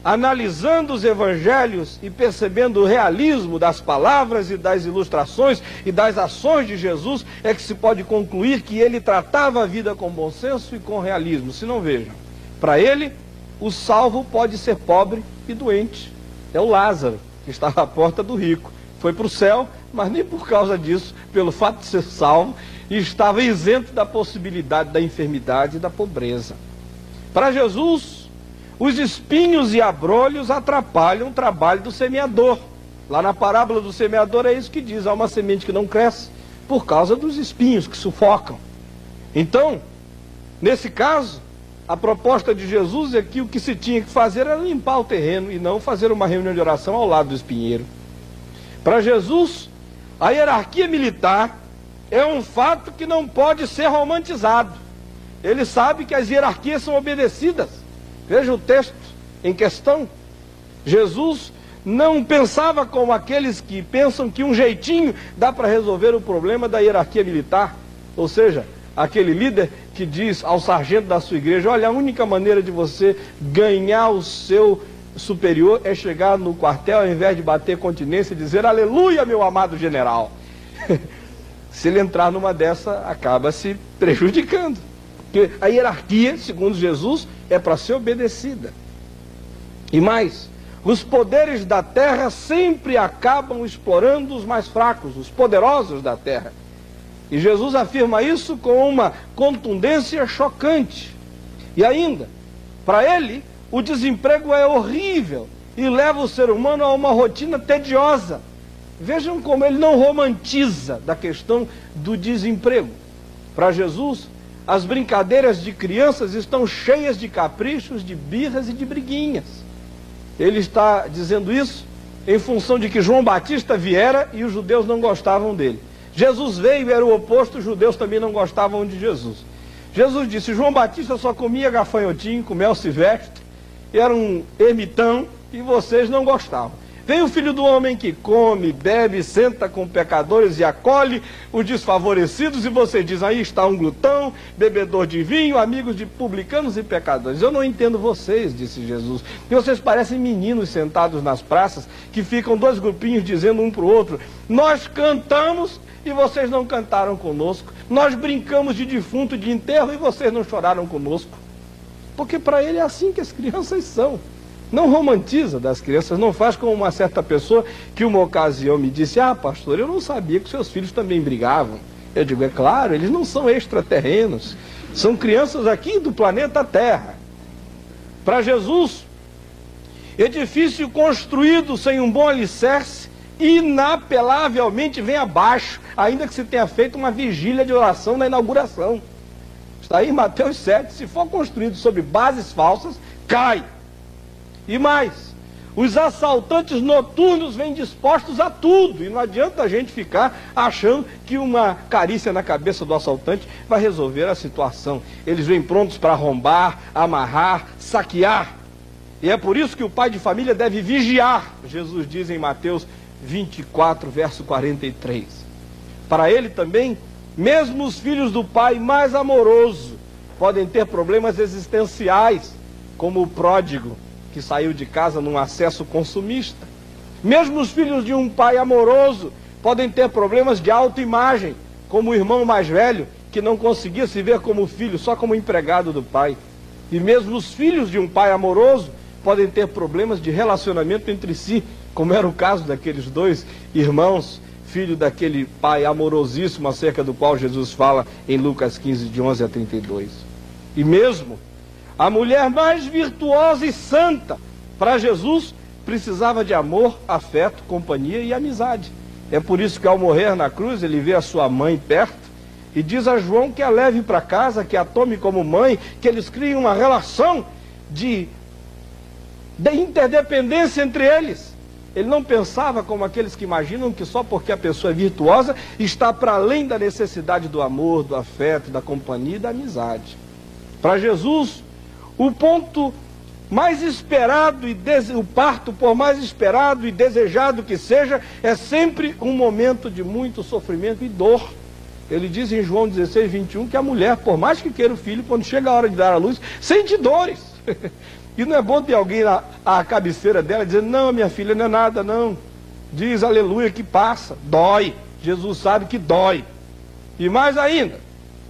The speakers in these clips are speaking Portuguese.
analisando os evangelhos e percebendo o realismo das palavras e das ilustrações e das ações de Jesus, é que se pode concluir que ele tratava a vida com bom senso e com realismo. Se não, vejam, para ele, o salvo pode ser pobre e doente. É o Lázaro, que estava à porta do rico. Foi para o céu, mas nem por causa disso, pelo fato de ser salvo, estava isento da possibilidade da enfermidade e da pobreza. Para Jesus, os espinhos e abrolhos atrapalham o trabalho do semeador. Lá na parábola do semeador é isso que diz: há uma semente que não cresce por causa dos espinhos que sufocam. Então, nesse caso, a proposta de Jesus é que o que se tinha que fazer era limpar o terreno e não fazer uma reunião de oração ao lado do espinheiro. Para Jesus, a hierarquia militar é um fato que não pode ser romantizado. Ele sabe que as hierarquias são obedecidas. Veja o texto em questão. Jesus não pensava como aqueles que pensam que um jeitinho dá para resolver o problema da hierarquia militar. Ou seja, aquele líder que diz ao sargento da sua igreja: olha, a única maneira de você ganhar o seu superior é chegar no quartel, ao invés de bater continência, e dizer: aleluia, meu amado general. Se ele entrar numa dessa, acaba se prejudicando. Porque a hierarquia, segundo Jesus, é para ser obedecida. E mais, os poderes da terra sempre acabam explorando os mais fracos, os poderosos da terra. E Jesus afirma isso com uma contundência chocante. E ainda, para ele, o desemprego é horrível e leva o ser humano a uma rotina tediosa. Vejam como ele não romantiza da questão do desemprego. Para Jesus, as brincadeiras de crianças estão cheias de caprichos, de birras e de briguinhas. Ele está dizendo isso em função de que João Batista viera e os judeus não gostavam dele. Jesus veio e era o oposto, os judeus também não gostavam de Jesus. Jesus disse: João Batista só comia gafanhotinho com mel silvestre, era um ermitão e vocês não gostavam. Vem o Filho do Homem que come, bebe, senta com pecadores e acolhe os desfavorecidos, e você diz: aí está um glutão, bebedor de vinho, amigos de publicanos e pecadores. Eu não entendo vocês, disse Jesus. E vocês parecem meninos sentados nas praças, que ficam dois grupinhos dizendo um para o outro: nós cantamos e vocês não cantaram conosco. Nós brincamos de defunto, de enterro, e vocês não choraram conosco. Porque para ele é assim que as crianças são. Não romantiza das crianças, não faz como uma certa pessoa que uma ocasião me disse: ah, pastor, eu não sabia que seus filhos também brigavam. Eu digo: é claro, eles não são extraterrenos, são crianças aqui do planeta Terra. Para Jesus, edifício construído sem um bom alicerce, inapelavelmente vem abaixo, ainda que se tenha feito uma vigília de oração na inauguração. Está aí em Mateus 7, se for construído sobre bases falsas, cai. E mais, os assaltantes noturnos vêm dispostos a tudo, e não adianta a gente ficar achando que uma carícia na cabeça do assaltante vai resolver a situação. Eles vêm prontos para arrombar, amarrar, saquear. E é por isso que o pai de família deve vigiar, Jesus diz em Mateus 24, verso 43. Para ele também, mesmo os filhos do pai mais amoroso podem ter problemas existenciais, como o pródigo, que saiu de casa num acesso consumista. Mesmo os filhos de um pai amoroso podem ter problemas de autoimagem, como o irmão mais velho, que não conseguia se ver como filho, só como empregado do pai. E mesmo os filhos de um pai amoroso podem ter problemas de relacionamento entre si, como era o caso daqueles dois irmãos, filho daquele pai amorosíssimo, acerca do qual Jesus fala em Lucas 15, de 11 a 32. E mesmo a mulher mais virtuosa e santa, para Jesus, precisava de amor, afeto, companhia e amizade. É por isso que ao morrer na cruz, ele vê a sua mãe perto e diz a João que a leve para casa, que a tome como mãe, que eles criem uma relação de interdependência entre eles. Ele não pensava como aqueles que imaginam que só porque a pessoa é virtuosa está para além da necessidade do amor, do afeto, da companhia e da amizade. Para Jesus, o ponto mais esperado o parto, por mais esperado e desejado que seja, é sempre um momento de muito sofrimento e dor. Ele diz em João 16, 21, que a mulher, por mais que queira o filho, quando chega a hora de dar à luz, sente dores. E não é bom ter alguém à cabeceira dela dizendo, não, minha filha, não é nada, não. Diz aleluia que passa, dói. Jesus sabe que dói. E mais ainda,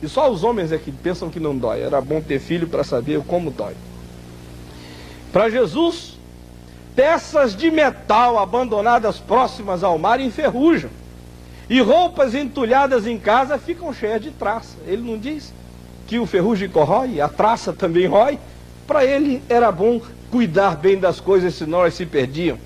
e só os homens é que pensam que não dói. Era bom ter filho para saber como dói. Para Jesus, peças de metal abandonadas próximas ao mar enferrujam. E roupas entulhadas em casa ficam cheias de traça. Ele não diz que o ferrugem corrói, a traça também rói? Para ele era bom cuidar bem das coisas, senão elas se perdiam.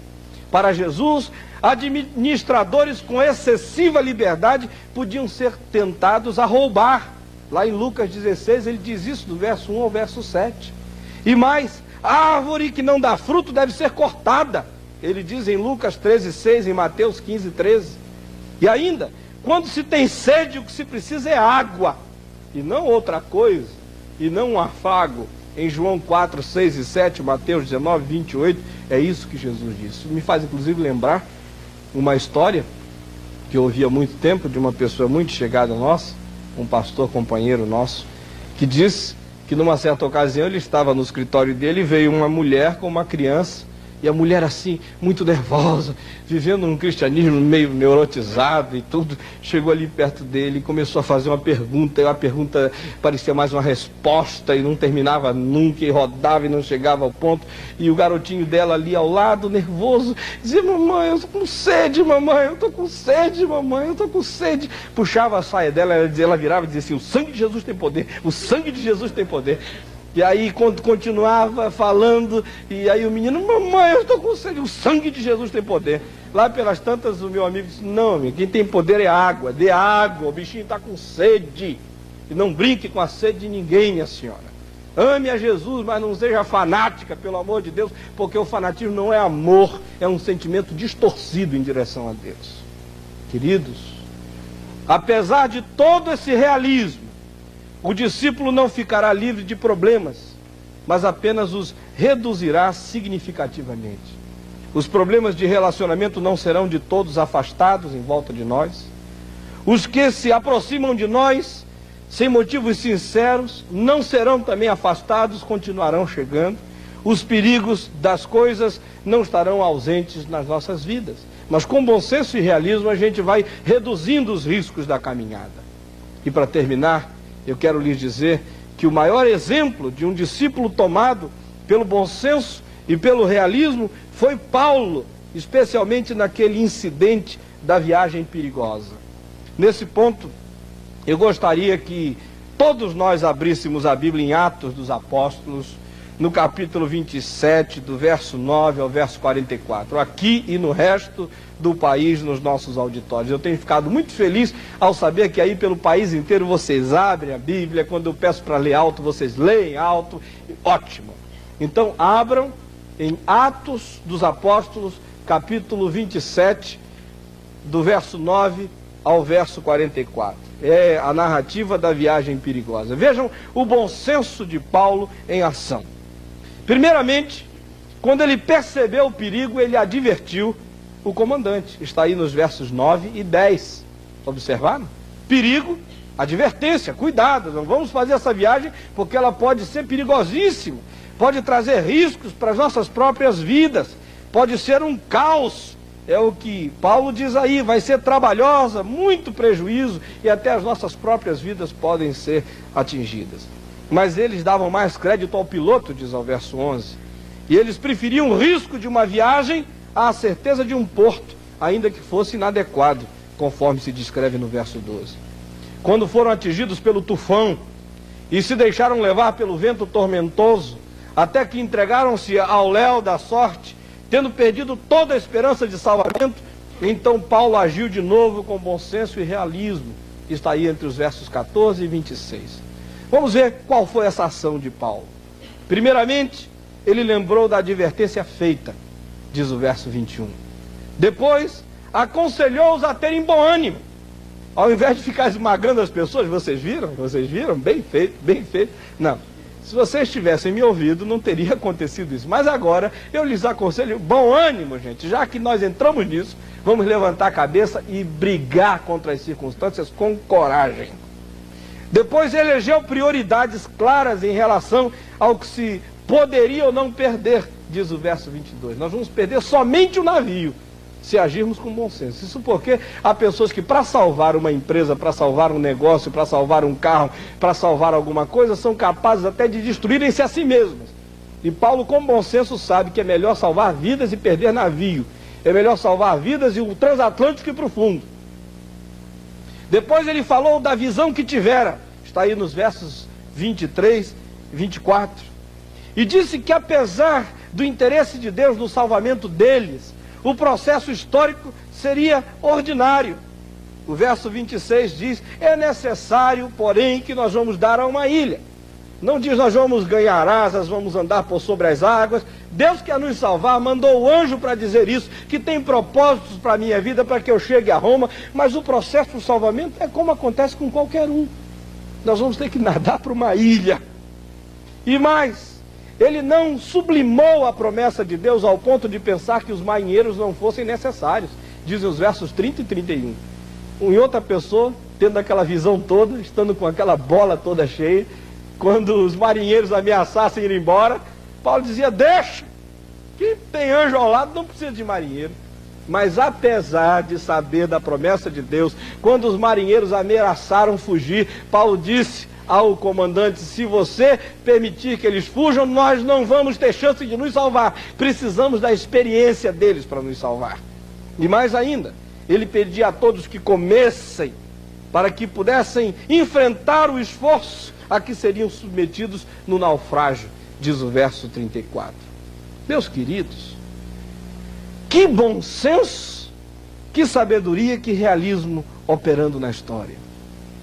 Para Jesus, administradores com excessiva liberdade podiam ser tentados a roubar. Lá em Lucas 16 ele diz isso, do verso 1 ao verso 7. E mais, a árvore que não dá fruto deve ser cortada. Ele diz em Lucas 13:6, em Mateus 15:13. E ainda, quando se tem sede, o que se precisa é água, e não outra coisa, e não um afago. Em João 4:6 e 7, Mateus 19:28, é isso que Jesus disse. Me faz inclusive lembrar uma história que eu ouvi há muito tempo de uma pessoa muito chegada nossa, um pastor companheiro nosso, que disse que numa certa ocasião ele estava no escritório dele e veio uma mulher com uma criança. E a mulher assim, muito nervosa, vivendo um cristianismo meio neurotizado e tudo, chegou ali perto dele e começou a fazer uma pergunta, e a pergunta parecia mais uma resposta e não terminava nunca, e rodava e não chegava ao ponto. E o garotinho dela ali ao lado, nervoso, dizia, mamãe, eu estou com sede, mamãe, eu estou com sede, mamãe, eu estou com sede. Puxava a saia dela, ela virava e dizia assim, o sangue de Jesus tem poder, o sangue de Jesus tem poder. E aí quando continuava falando, e aí o menino, mamãe, eu estou com sede, o sangue de Jesus tem poder. Lá pelas tantas o meu amigo disse, não, amigo, quem tem poder é água, dê água, o bichinho está com sede. E não brinque com a sede de ninguém, minha senhora. Ame a Jesus, mas não seja fanática, pelo amor de Deus, porque o fanatismo não é amor, é um sentimento distorcido em direção a Deus. Queridos, apesar de todo esse realismo, o discípulo não ficará livre de problemas, mas apenas os reduzirá significativamente. Os problemas de relacionamento não serão de todos afastados em volta de nós. Os que se aproximam de nós, sem motivos sinceros, não serão também afastados, continuarão chegando. Os perigos das coisas não estarão ausentes nas nossas vidas. Mas com bom senso e realismo a gente vai reduzindo os riscos da caminhada. E para terminar, eu quero lhes dizer que o maior exemplo de um discípulo tomado pelo bom senso e pelo realismo foi Paulo, especialmente naquele incidente da viagem perigosa. Nesse ponto, eu gostaria que todos nós abríssemos a Bíblia em Atos dos Apóstolos, no capítulo 27, do verso 9 ao verso 44, aqui e no resto do país, nos nossos auditórios. Eu tenho ficado muito feliz ao saber que aí pelo país inteiro vocês abrem a Bíblia, quando eu peço para ler alto, vocês leem alto, ótimo. Então abram em Atos dos Apóstolos, capítulo 27, do verso 9 ao verso 44. É a narrativa da viagem perigosa. Vejam o bom senso de Paulo em ação. Primeiramente, quando ele percebeu o perigo, ele advertiu o comandante. Está aí nos versos 9 e 10. Observaram? Perigo, advertência, cuidado, não vamos fazer essa viagem porque ela pode ser perigosíssima, pode trazer riscos para as nossas próprias vidas, pode ser um caos. É o que Paulo diz aí, vai ser trabalhosa, muito prejuízo, e até as nossas próprias vidas podem ser atingidas. Mas eles davam mais crédito ao piloto, diz ao verso 11. E eles preferiam o risco de uma viagem à certeza de um porto, ainda que fosse inadequado, conforme se descreve no verso 12. Quando foram atingidos pelo tufão e se deixaram levar pelo vento tormentoso, até que entregaram-se ao léu da sorte, tendo perdido toda a esperança de salvamento, então Paulo agiu de novo com bom senso e realismo. Está aí entre os versos 14 e 26. Vamos ver qual foi essa ação de Paulo. Primeiramente, ele lembrou da advertência feita, diz o verso 21. Depois, aconselhou-os a terem bom ânimo. Ao invés de ficar esmagando as pessoas, vocês viram? Vocês viram? Bem feito, bem feito. Não. Se vocês tivessem me ouvido, não teria acontecido isso. Mas agora, eu lhes aconselho, bom ânimo, gente. Já que nós entramos nisso, vamos levantar a cabeça e brigar contra as circunstâncias com coragem. Depois elegeu prioridades claras em relação ao que se poderia ou não perder, diz o verso 22. Nós vamos perder somente o navio, se agirmos com bom senso. Isso porque há pessoas que, para salvar uma empresa, para salvar um negócio, para salvar um carro, para salvar alguma coisa, são capazes até de destruírem-se a si mesmos. E Paulo, com bom senso, sabe que é melhor salvar vidas e perder navio. É melhor salvar vidas e o transatlântico ir para o fundo. Depois ele falou da visão que tivera. Está aí nos versos 23 e 24. E disse que, apesar do interesse de Deus no salvamento deles, o processo histórico seria ordinário. O verso 26 diz: é necessário, porém, que nós vamos dar a uma ilha. Não diz nós vamos ganhar asas, vamos andar por sobre as águas. Deus quer nos salvar, mandou o anjo para dizer isso, que tem propósitos para a minha vida, para que eu chegue a Roma, mas o processo do salvamento é como acontece com qualquer um. Nós vamos ter que nadar para uma ilha. E mais, ele não sublimou a promessa de Deus ao ponto de pensar que os marinheiros não fossem necessários. Dizem os versos 30 e 31. Em outra pessoa, tendo aquela visão toda, estando com aquela bola toda cheia, quando os marinheiros ameaçassem ir embora, Paulo dizia: deixa, que tem anjo ao lado, não precisa de marinheiro. Mas apesar de saber da promessa de Deus, quando os marinheiros ameaçaram fugir, Paulo disse ao comandante: se você permitir que eles fujam, nós não vamos ter chance de nos salvar. Precisamos da experiência deles para nos salvar. E mais ainda, ele pedia a todos que comessem, para que pudessem enfrentar o esforço a que seriam submetidos no naufrágio, diz o verso 34. Meus queridos, que bom senso, que sabedoria, que realismo operando na história.